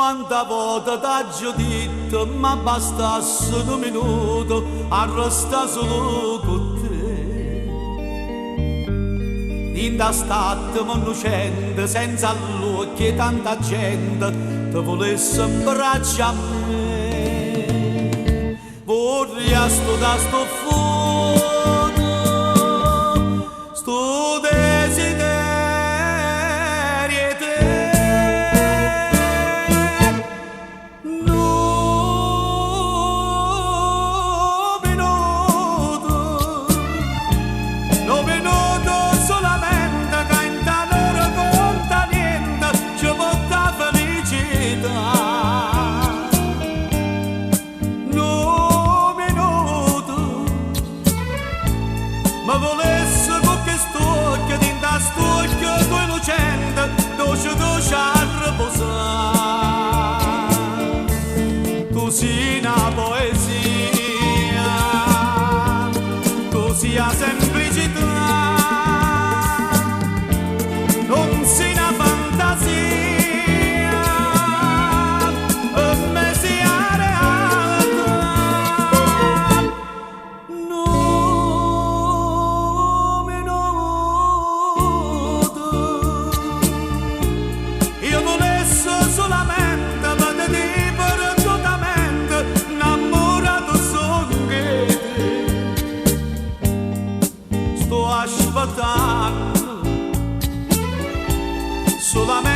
Quanta volta t'ho detto, ma bastasse un minuto a restare solo con te. In da stato innocente, senza l'occhio e tanta gente ti volesse abbracciare a me. Vorrei sto da sto fuoco, sto desiderio e te. No minuto solamente che in talora conta niente, ci porta felicità. No minuto, ma volesse con che stocchio, tinta stocchio, tu innocente, dolce a riposare. Tu sei una poesia, tu sei la semplicità. Non sei una fantasia, per me sei la realtà. No minuto, io volessi solamente vedere perdutamente innamorato sono che te. Sto aspettando solamente